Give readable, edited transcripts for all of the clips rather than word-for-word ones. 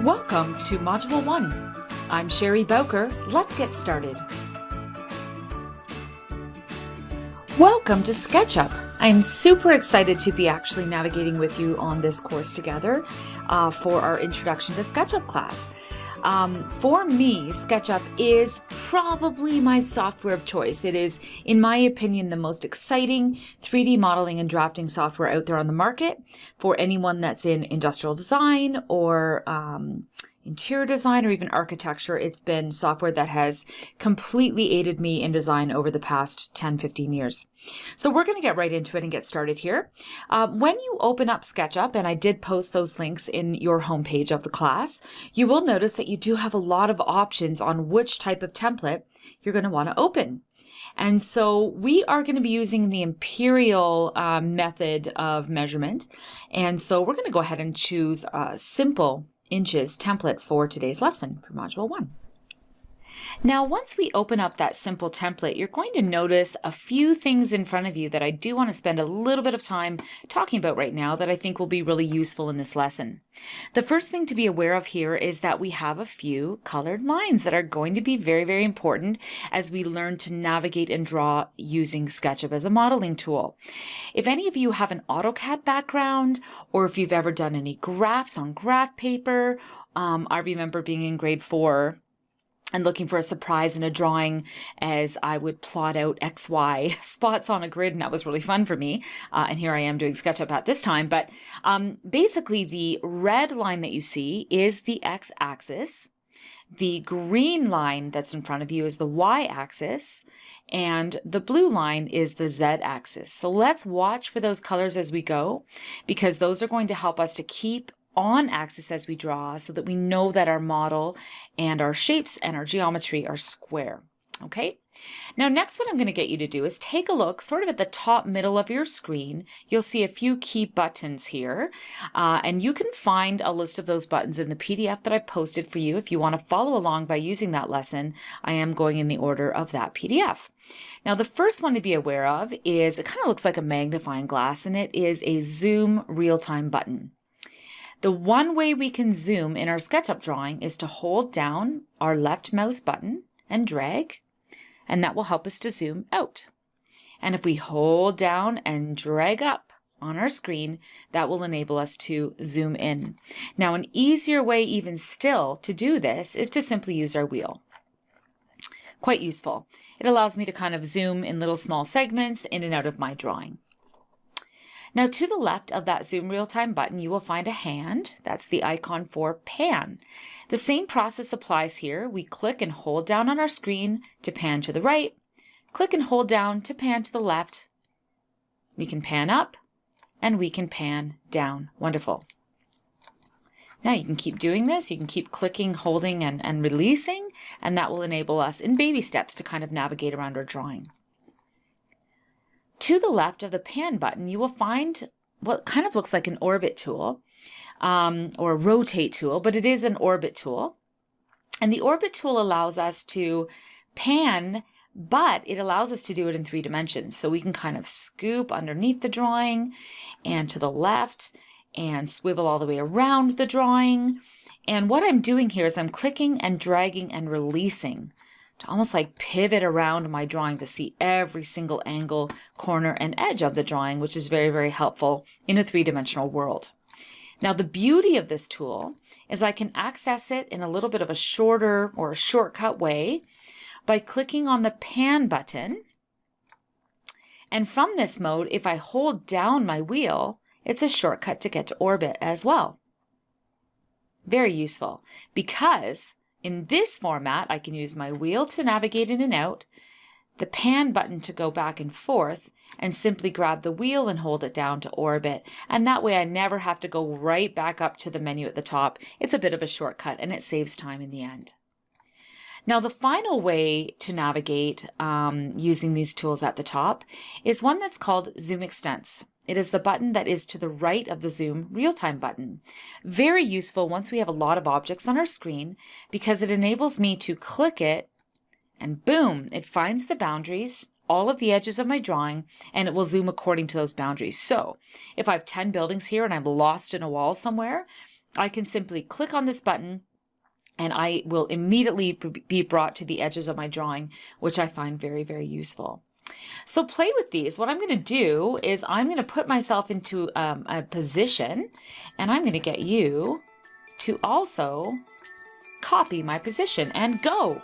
Welcome to Module 1. I'm Reitzel-Bowker. Let's get started. Welcome to Sketchup. I'm super excited to be actually navigating with you on this course together for our Introduction to Sketchup class. For me, Sketchup is probably my software of choice. It is, in my opinion, the most exciting 3D modeling and drafting software out there on the market for anyone that's in industrial design or interior design or even architecture. It's been software that has completely aided me in design over the past 10-15 years. So we're going to get right into it and get started here. When you open up SketchUp, and I did post those links in your homepage of the class, you will notice that you do have a lot of options on which type of template you're going to want to open. And so we are going to be using the imperial method of measurement. And so we're going to go ahead and choose a simple inches template for today's lesson for Module 1. Now, once we open up that simple template, you're going to notice a few things in front of you that I do want to spend a little bit of time talking about right now that I think will be really useful in this lesson. The first thing to be aware of here is that we have a few colored lines that are going to be very, very important as we learn to navigate and draw using SketchUp as a modeling tool. If any of you have an AutoCAD background, or if you've ever done any graphs on graph paper, I remember being in grade 4 and looking for a surprise in a drawing as I would plot out XY spots on a grid, and that was really fun for me. And here I am doing SketchUp at this time. But basically, the red line that you see is the x-axis. The green line that's in front of you is the y-axis, and the blue line is the z-axis. So let's watch for those colors as we go, because those are going to help us to keep on axis as we draw so that we know that our model and our shapes and our geometry are square. Okay, now next what I'm going to get you to do is take a look sort of at the top middle of your screen. You'll see a few key buttons here, and you can find a list of those buttons in the PDF that I posted for you. If you want to follow along by using that lesson, I am going in the order of that PDF. Now the first one to be aware of is, it kind of looks like a magnifying glass, and it is a zoom real-time button. The one way we can zoom in our SketchUp drawing is to hold down our left mouse button and drag, and that will help us to zoom out. And if we hold down and drag up on our screen, that will enable us to zoom in. Now, an easier way even still to do this is to simply use our wheel. Quite useful. It allows me to kind of zoom in little small segments in and out of my drawing. Now, to the left of that Zoom Real-Time button, you will find a hand. That's the icon for pan. The same process applies here. We click and hold down on our screen to pan to the right. Click and hold down to pan to the left. We can pan up and we can pan down. Wonderful. Now you can keep doing this. You can keep clicking, holding, and releasing, and that will enable us in baby steps to kind of navigate around our drawing. To the left of the pan button, you will find what kind of looks like an orbit tool or a rotate tool, but it is an orbit tool. And the orbit tool allows us to pan, but it allows us to do it in 3 dimensions. So we can kind of scoop underneath the drawing and to the left and swivel all the way around the drawing. And what I'm doing here is I'm clicking and dragging and releasing to almost like pivot around my drawing to see every single angle, corner, and edge of the drawing, which is very, very helpful in a 3-dimensional world. Now, the beauty of this tool is I can access it in a little bit of a shorter or a shortcut way by clicking on the pan button. And from this mode, if I hold down my wheel, it's a shortcut to get to orbit as well. Very useful, because in this format, I can use my wheel to navigate in and out, the pan button to go back and forth, and simply grab the wheel and hold it down to orbit. And that way I never have to go right back up to the menu at the top. It's a bit of a shortcut and it saves time in the end. Now the final way to navigate using these tools at the top is one that's called Zoom Extents. It is the button that is to the right of the Zoom real-time button. Very useful once we have a lot of objects on our screen because it enables me to click it and boom, it finds the boundaries, all of the edges of my drawing, and it will zoom according to those boundaries. So if I have 10 buildings here and I'm lost in a wall somewhere, I can simply click on this button and I will immediately be brought to the edges of my drawing, which I find very, very useful. So play with these. What I'm going to do is I'm going to put myself into a position, and I'm going to get you to also copy my position and go.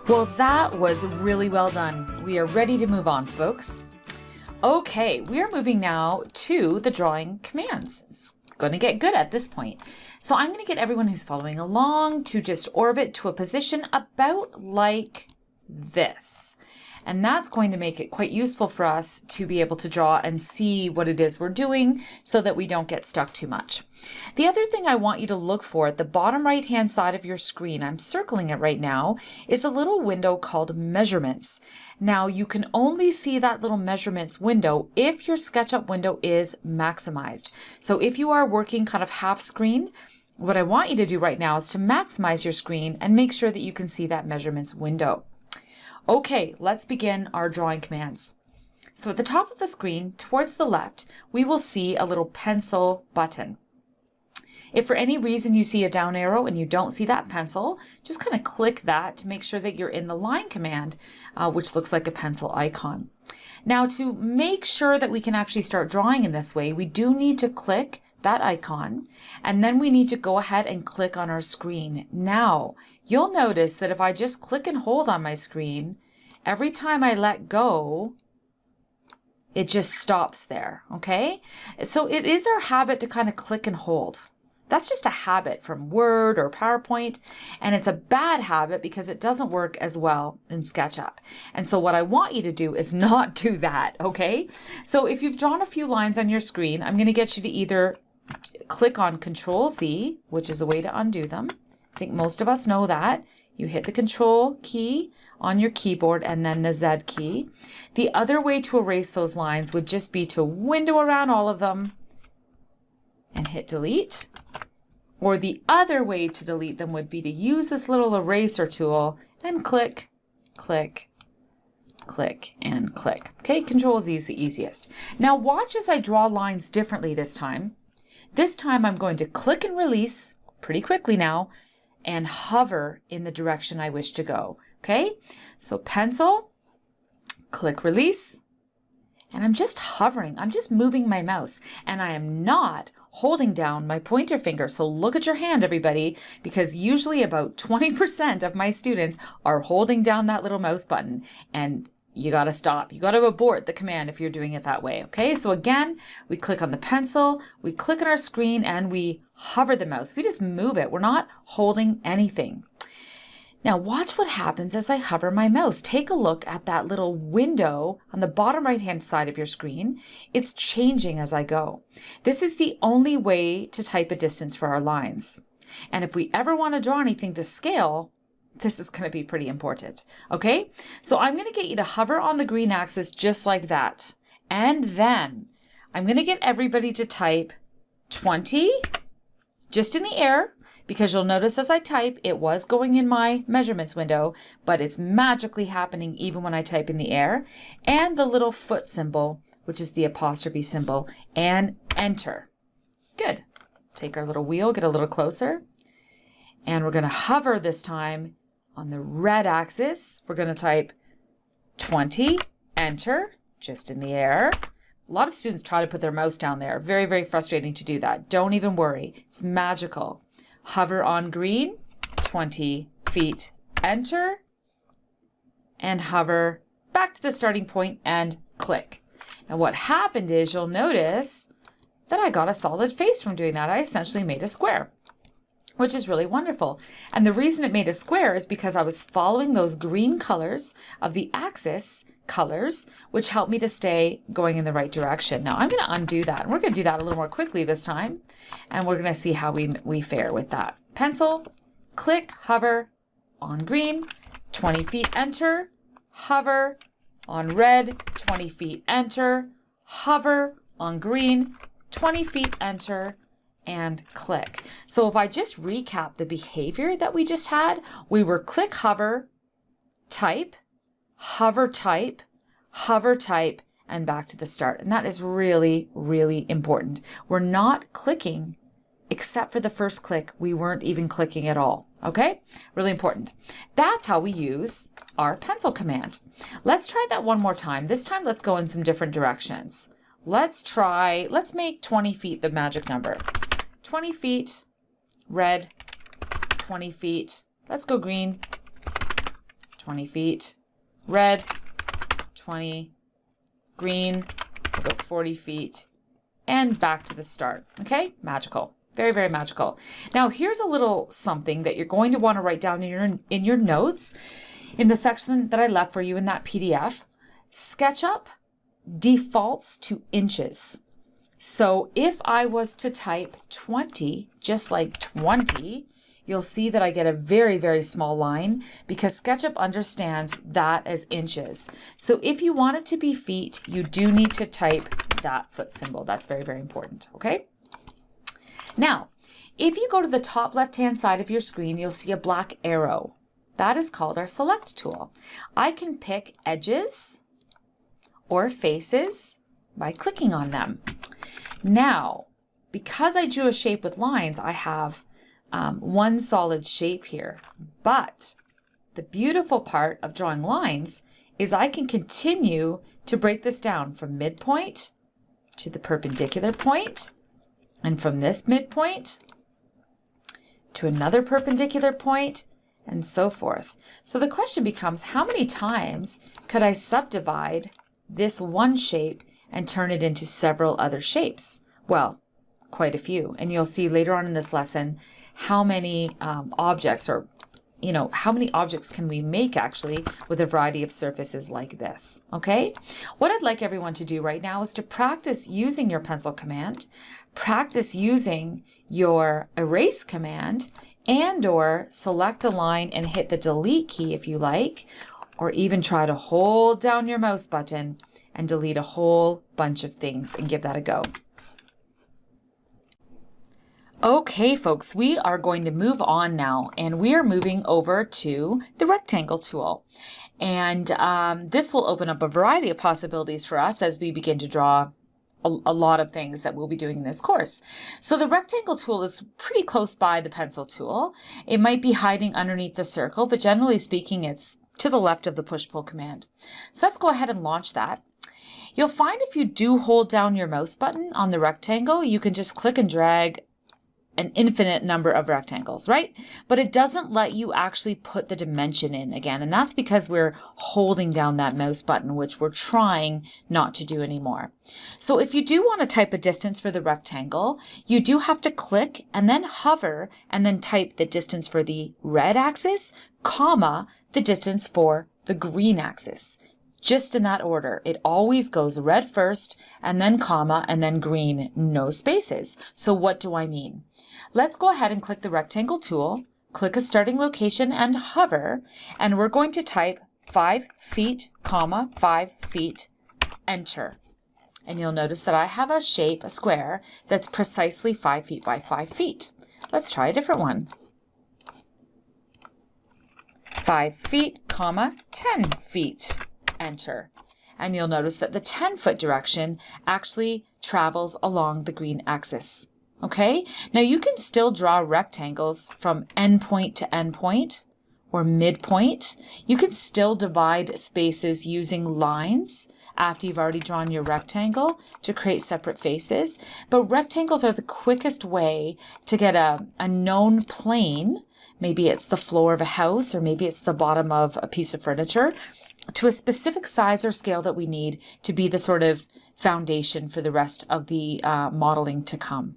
Well, that was really well done. We are ready to move on, folks. Okay, we are moving now to the drawing commands. It's going to get good at this point. So I'm going to get everyone who's following along to just orbit to a position about like this. And that's going to make it quite useful for us to be able to draw and see what it is we're doing so that we don't get stuck too much. The other thing I want you to look for at the bottom right hand side of your screen, I'm circling it right now, is a little window called measurements. Now you can only see that little measurements window if your SketchUp window is maximized. So if you are working kind of half screen, what I want you to do right now is to maximize your screen and make sure that you can see that measurements window. Okay, let's begin our drawing commands. So at the top of the screen, towards the left, we will see a little pencil button. If for any reason you see a down arrow and you don't see that pencil, just kind of click that to make sure that you're in the line command, which looks like a pencil icon. Now to make sure that we can actually start drawing in this way, we do need to click that icon, and then we need to go ahead and click on our screen. Now, you'll notice that if I just click and hold on my screen, every time I let go, it just stops there, okay? So it is our habit to kind of click and hold. That's just a habit from Word or PowerPoint, and it's a bad habit because it doesn't work as well in SketchUp. And so what I want you to do is not do that, okay? So if you've drawn a few lines on your screen, I'm going to get you to either click on Control-Z, which is a way to undo them. I think most of us know that. You hit the Control key on your keyboard and then the Z key. The other way to erase those lines would just be to window around all of them and hit Delete. Or the other way to delete them would be to use this little eraser tool and click, click, click, and click. Okay, Control-Z is the easiest. Now watch as I draw lines differently this time. This time I'm going to click and release pretty quickly now and hover in the direction I wish to go. Okay, so pencil, click release, and I'm just hovering. I'm just moving my mouse, and I am not holding down my pointer finger. So look at your hand, everybody, because usually about 20% of my students are holding down that little mouse button, and you got to stop. You got to abort the command if you're doing it that way. Okay, so again, we click on the pencil, we click on our screen, and we hover the mouse. We just move it. We're not holding anything. Now watch what happens as I hover my mouse. Take a look at that little window on the bottom right hand side of your screen. It's changing as I go. This is the only way to type a distance for our lines. And if we ever want to draw anything to scale, this is going to be pretty important. Okay, so I'm going to get you to hover on the green axis just like that. And then I'm going to get everybody to type 20 just in the air, because you'll notice as I type, it was going in my measurements window, but it's magically happening even when I type in the air. And the little foot symbol, which is the apostrophe symbol, and enter. Good. Take our little wheel, get a little closer, and we're going to hover this time on the red axis. We're going to type 20, enter, just in the air. A lot of students try to put their mouse down there. Very, very frustrating to do that. Don't even worry. It's magical. Hover on green, 20 feet, enter, and hover back to the starting point and click. Now what happened is you'll notice that I got a solid face from doing that. I essentially made a square, which is really wonderful. And the reason it made a square is because I was following those green colors of the axis colors, which helped me to stay going in the right direction. Now I'm going to undo that, and we're going to do that a little more quickly this time, and we're going to see how we fare with that. Pencil, click, hover on green, 20 feet, enter, hover on red, 20 feet, enter, hover on green, 20 feet, enter, and click. So if I just recap the behavior that we just had, we were click, hover, type, hover, type, and back to the start. And that is really, really important. We're not clicking except for the first click. We weren't even clicking at all. Okay? Really important. That's how we use our pencil command. Let's try that one more time. This time, let's go in some different directions. Let's make 20 feet the magic number. 20 feet, red, 20 feet, let's go green, 20 feet, red, 20, green, we'll go 40 feet, and back to the start. Okay, magical, very, very magical. Now here's a little something that you're going to want to write down in your notes in the section that I left for you in that PDF. Sketchup defaults to inches. So if I was to type 20, just like 20, you'll see that I get a very, very small line because Sketchup understands that as inches. So if you want it to be feet, you do need to type that foot symbol. That's very, very important, okay? Now, if you go to the top left-hand side of your screen, you'll see a black arrow. That is called our select tool. I can pick edges or faces by clicking on them. Now, because I drew a shape with lines, I have one solid shape here. But the beautiful part of drawing lines is I can continue to break this down from midpoint to the perpendicular point, and from this midpoint to another perpendicular point, and so forth. So the question becomes, how many times could I subdivide this one shape and turn it into several other shapes? Well, quite a few. And you'll see later on in this lesson how many objects, or how many objects can we make actually with a variety of surfaces like this. Okay? What I'd like everyone to do right now is to practice using your pencil command, practice using your erase command, and or select a line and hit the delete key if you like, or even try to hold down your mouse button and delete a whole bunch of things and give that a go. Okay, folks, we are going to move on now, and we are moving over to the rectangle tool. And this will open up a variety of possibilities for us as we begin to draw a lot of things that we'll be doing in this course. So the rectangle tool is pretty close by the pencil tool. It might be hiding underneath the circle, but generally speaking, it's to the left of the push-pull command. So let's go ahead and launch that. You'll find if you do hold down your mouse button on the rectangle, you can just click and drag an infinite number of rectangles, right? But it doesn't let you actually put the dimension in again, and that's because we're holding down that mouse button, which we're trying not to do anymore. So if you do want to type a distance for the rectangle, you do have to click and then hover and then type the distance for the red axis, comma, the distance for the green axis. Just in that order. It always goes red first, and then comma, and then green, no spaces. So what do I mean? Let's go ahead and click the rectangle tool, click a starting location and hover, and we're going to type 5 feet, comma, 5 feet, enter. And you'll notice that I have a shape, a square, that's precisely 5 feet by 5 feet. Let's try a different one. 5 feet, comma, 10 feet. Enter. And you'll notice that the 10-foot direction actually travels along the green axis. Okay? Now you can still draw rectangles from endpoint to endpoint or midpoint. You can still divide spaces using lines after you've already drawn your rectangle to create separate faces. But rectangles are the quickest way to get a known plane, maybe it's the floor of a house or maybe it's the bottom of a piece of furniture, to a specific size or scale that we need to be the sort of foundation for the rest of the modeling to come.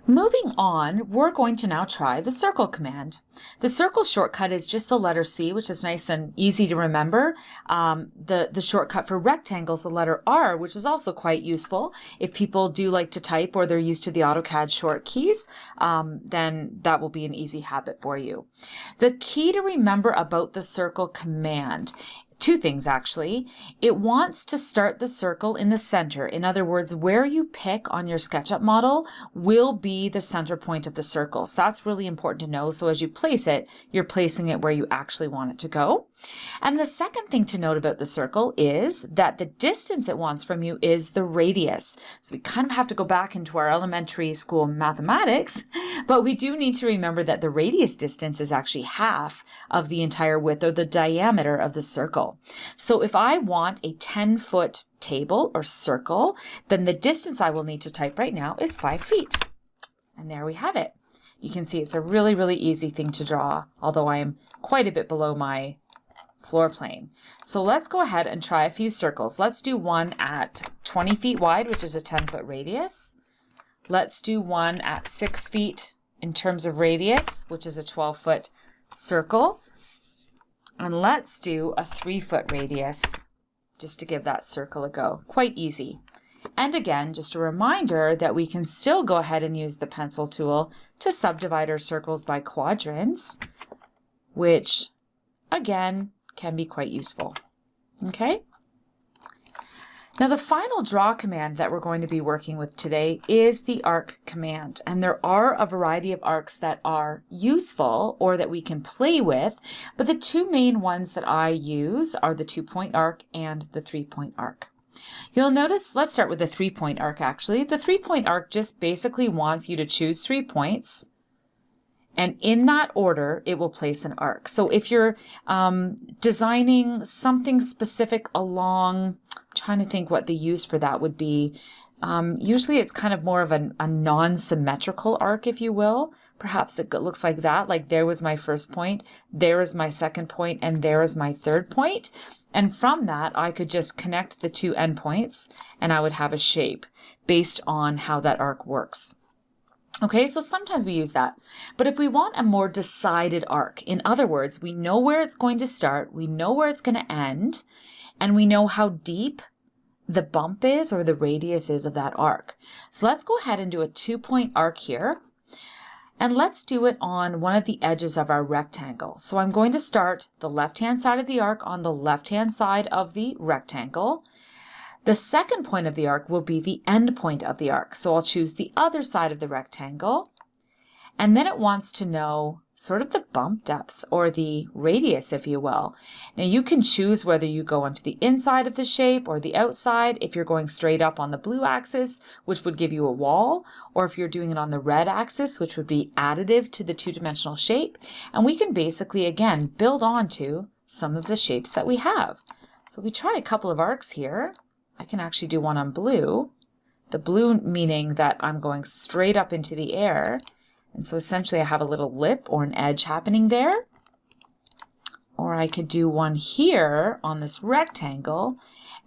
Moving on, we're going to now try the circle command. The circle shortcut is just the letter C, which is nice and easy to remember. The shortcut for rectangles, the letter R, which is also quite useful. If people do like to type or they're used to the AutoCAD short keys, then that will be an easy habit for you. The key to remember about the circle command, two things actually. It wants to start the circle in the center. In other words, where you pick on your SketchUp model will be the center point of the circle. So that's really important to know. So as you place it, you're placing it where you actually want it to go. And the second thing to note about the circle is that the distance it wants from you is the radius. So we kind of have to go back into our elementary school mathematics, but we do need to remember that the radius distance is actually half of the entire width or the diameter of the circle. So if I want a 10-foot table or circle, then the distance I will need to type right now is 5 feet. And there we have it. You can see it's a really, really easy thing to draw, although I am quite a bit below my floor plane. So let's go ahead and try a few circles. Let's do one at 20 feet wide, which is a 10-foot radius. Let's do one at 6 feet in terms of radius, which is a 12-foot circle. And let's do a 3-foot radius just to give that circle a go. Quite easy. And again, just a reminder that we can still go ahead and use the pencil tool to subdivide our circles by quadrants, which again can be quite useful. Okay? Now the final draw command that we're going to be working with today is the arc command. And there are a variety of arcs that are useful or that we can play with, but the two main ones that I use are the 2-point arc and the 3-point arc. You'll notice, let's start with the 3-point arc actually. The 3-point arc just basically wants you to choose 3 points, and in that order, it will place an arc. So if you're designing something specific along, I'm trying to think what the use for that would be. Usually it's kind of more of a non-symmetrical arc, if you will. Perhaps it looks like that, like there was my first point, there is my second point, and there is my third point. And from that, I could just connect the two endpoints and I would have a shape based on how that arc works. Okay, so sometimes we use that. But if we want a more decided arc, in other words, we know where it's going to start, we know where it's going to end, and we know how deep the bump is or the radius is of that arc. So let's go ahead and do a 2-point arc here. And let's do it on one of the edges of our rectangle. So I'm going to start the left-hand side of the arc on the left-hand side of the rectangle. The second point of the arc will be the end point of the arc. So I'll choose the other side of the rectangle. And then it wants to know sort of the bump depth or the radius, if you will. Now you can choose whether you go onto the inside of the shape or the outside, if you're going straight up on the blue axis, which would give you a wall, or if you're doing it on the red axis, which would be additive to the two-dimensional shape. And we can basically, again, build onto some of the shapes that we have. So we try a couple of arcs here. I can actually do one on blue. The blue meaning that I'm going straight up into the air. And so essentially I have a little lip or an edge happening there. Or I could do one here on this rectangle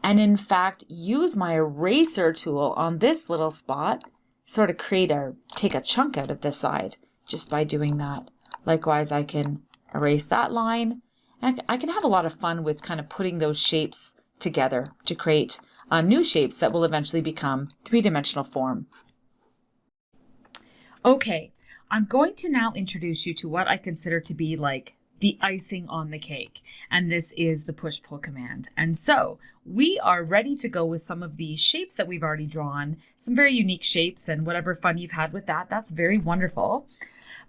and in fact use my eraser tool on this little spot, sort of take a chunk out of this side just by doing that. Likewise, I can erase that line. And I can have a lot of fun with kind of putting those shapes together to create new shapes that will eventually become three-dimensional form. Okay. I'm going to now introduce you to what I consider to be like the icing on the cake. And this is the push-pull command. And so we are ready to go with some of the shapes that we've already drawn, some very unique shapes, and whatever fun you've had with that, that's very wonderful.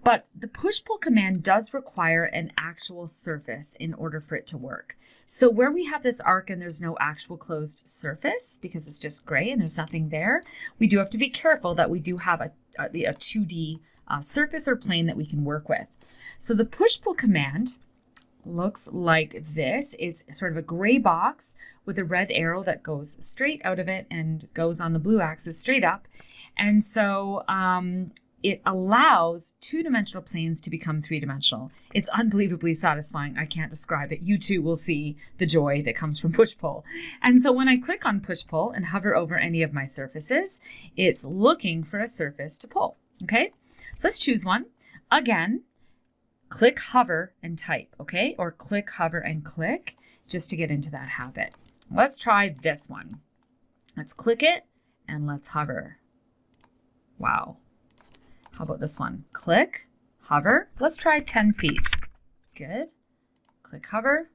But the push-pull command does require an actual surface in order for it to work. So where we have this arc and there's no actual closed surface, because it's just gray and there's nothing there, we do have to be careful that we do have a 2D surface or plane that we can work with. So the push-pull command looks like this. It's sort of a gray box with a red arrow that goes straight out of it and goes on the blue axis straight up. And so it allows two-dimensional planes to become three-dimensional. It's unbelievably satisfying. I can't describe it. You too will see the joy that comes from push-pull. And so when I click on push-pull and hover over any of my surfaces, it's looking for a surface to pull. Okay, so let's choose one. Again, click, hover, and type, okay? Or click, hover, and click, just to get into that habit. Let's try this one. Let's click it, and let's hover. Wow. How about this one? Click, hover. Let's try 10 feet. Good. Click, hover,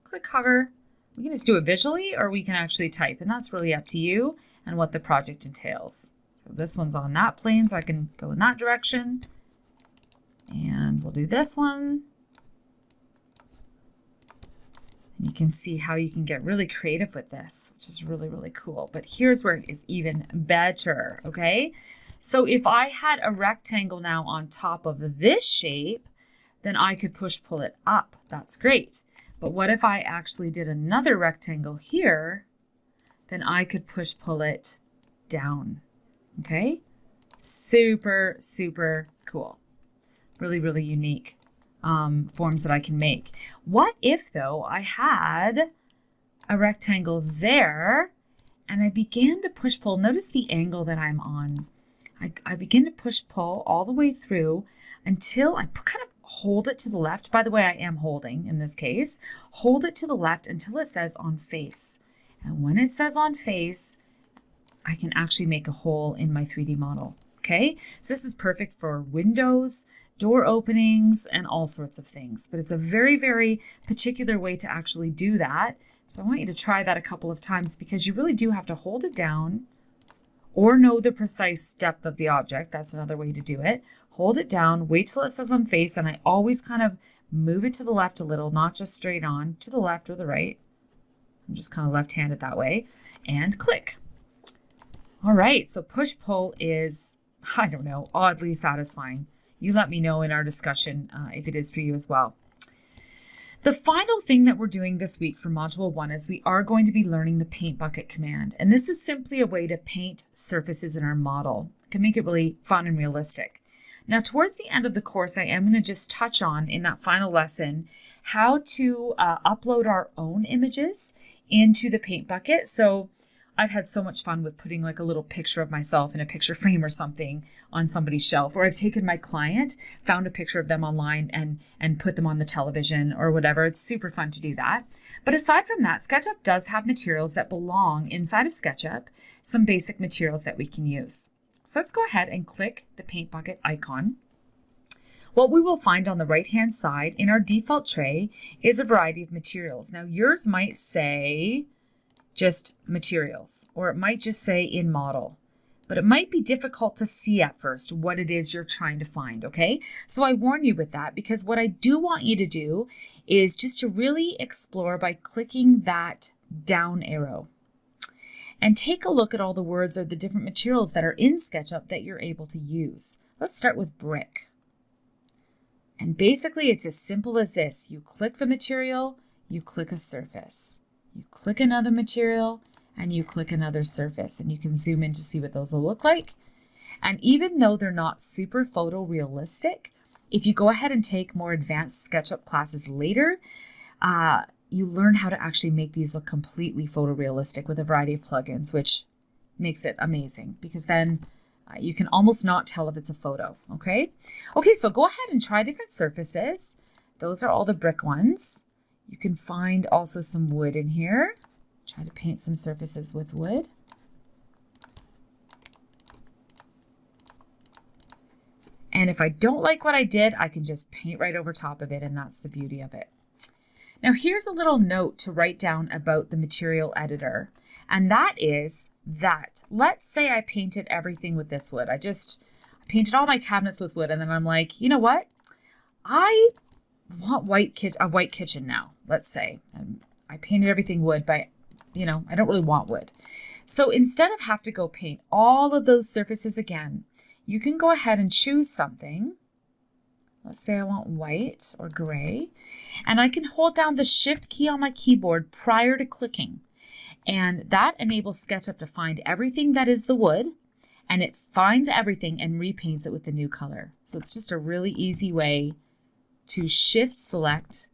click, hover. We can just do it visually, or we can actually type, and that's really up to you and what the project entails. So this one's on that plane, so I can go in that direction. And we'll do this one. And you can see how you can get really creative with this, which is really, really cool. But here's where it is even better, okay? So if I had a rectangle now on top of this shape, then I could push-pull it up. That's great. But what if I actually did another rectangle here? Then I could push-pull it down, okay? Super, super cool. Really, really unique forms that I can make. What if, though, I had a rectangle there and I began to push-pull? Notice the angle that I'm on. I begin to push-pull all the way through until I kind of hold it to the left. By the way, I am holding in this case. Hold it to the left until it says on face. And when it says on face, I can actually make a hole in my 3D model. Okay, so this is perfect for windows, door openings, and all sorts of things. But it's a very, very particular way to actually do that. So I want you to try that a couple of times because you really do have to hold it down or know the precise depth of the object. That's another way to do it. Hold it down, wait till it says on face, and I always kind of move it to the left a little, not just straight on, to the left or the right. I'm just kind of left-handed that way, and click. All right, so push-pull is, I don't know, oddly satisfying. You let me know in our discussion if it is for you as well. The final thing that we're doing this week for Module 1 is we are going to be learning the paint bucket command. And this is simply a way to paint surfaces in our model. It can make it really fun and realistic. Now, towards the end of the course, I am going to just touch on, in that final lesson, how to upload our own images into the paint bucket. So I've had so much fun with putting like a little picture of myself in a picture frame or something on somebody's shelf, or I've taken my client, found a picture of them online and put them on the television or whatever. It's super fun to do that. But aside from that, SketchUp does have materials that belong inside of SketchUp, some basic materials that we can use. So let's go ahead and click the paint bucket icon. What we will find on the right-hand side in our default tray is a variety of materials. Now yours might say just materials, or it might just say in model, but it might be difficult to see at first what it is you're trying to find, okay? So I warn you with that, because what I do want you to do is just to really explore by clicking that down arrow and take a look at all the words or the different materials that are in SketchUp that you're able to use. Let's start with brick. And basically it's as simple as this. You click the material, you click a surface. You click another material, and you click another surface, and you can zoom in to see what those will look like. And even though they're not super photorealistic, if you go ahead and take more advanced SketchUp classes later, you learn how to actually make these look completely photorealistic with a variety of plugins, which makes it amazing, because then you can almost not tell if it's a photo, okay? Okay, so go ahead and try different surfaces. Those are all the brick ones. You can find also some wood in here. Try to paint some surfaces with wood. And if I don't like what I did, I can just paint right over top of it, and that's the beauty of it. Now here's a little note to write down about the material editor, and that is that, let's say I painted everything with this wood. I painted all my cabinets with wood, and then I'm like, you know what? I want a white kitchen now, let's say. And I painted everything wood, but I don't really want wood. So instead of have to go paint all of those surfaces again, you can go ahead and choose something. Let's say I want white or gray, and I can hold down the Shift key on my keyboard prior to clicking. And that enables SketchUp to find everything that is the wood, and it finds everything and repaints it with the new color. So it's just a really easy way to Shift select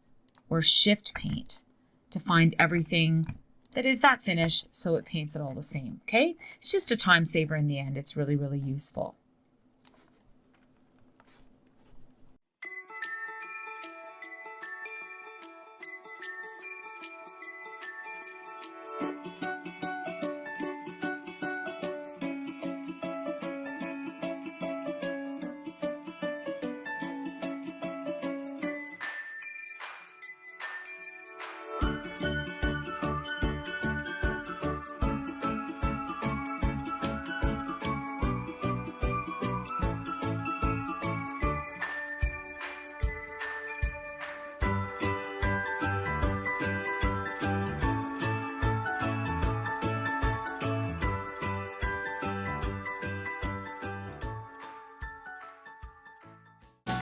or Shift paint to find everything that is that finish, so it paints it all the same, okay? It's just a time saver in the end. It's really, really useful.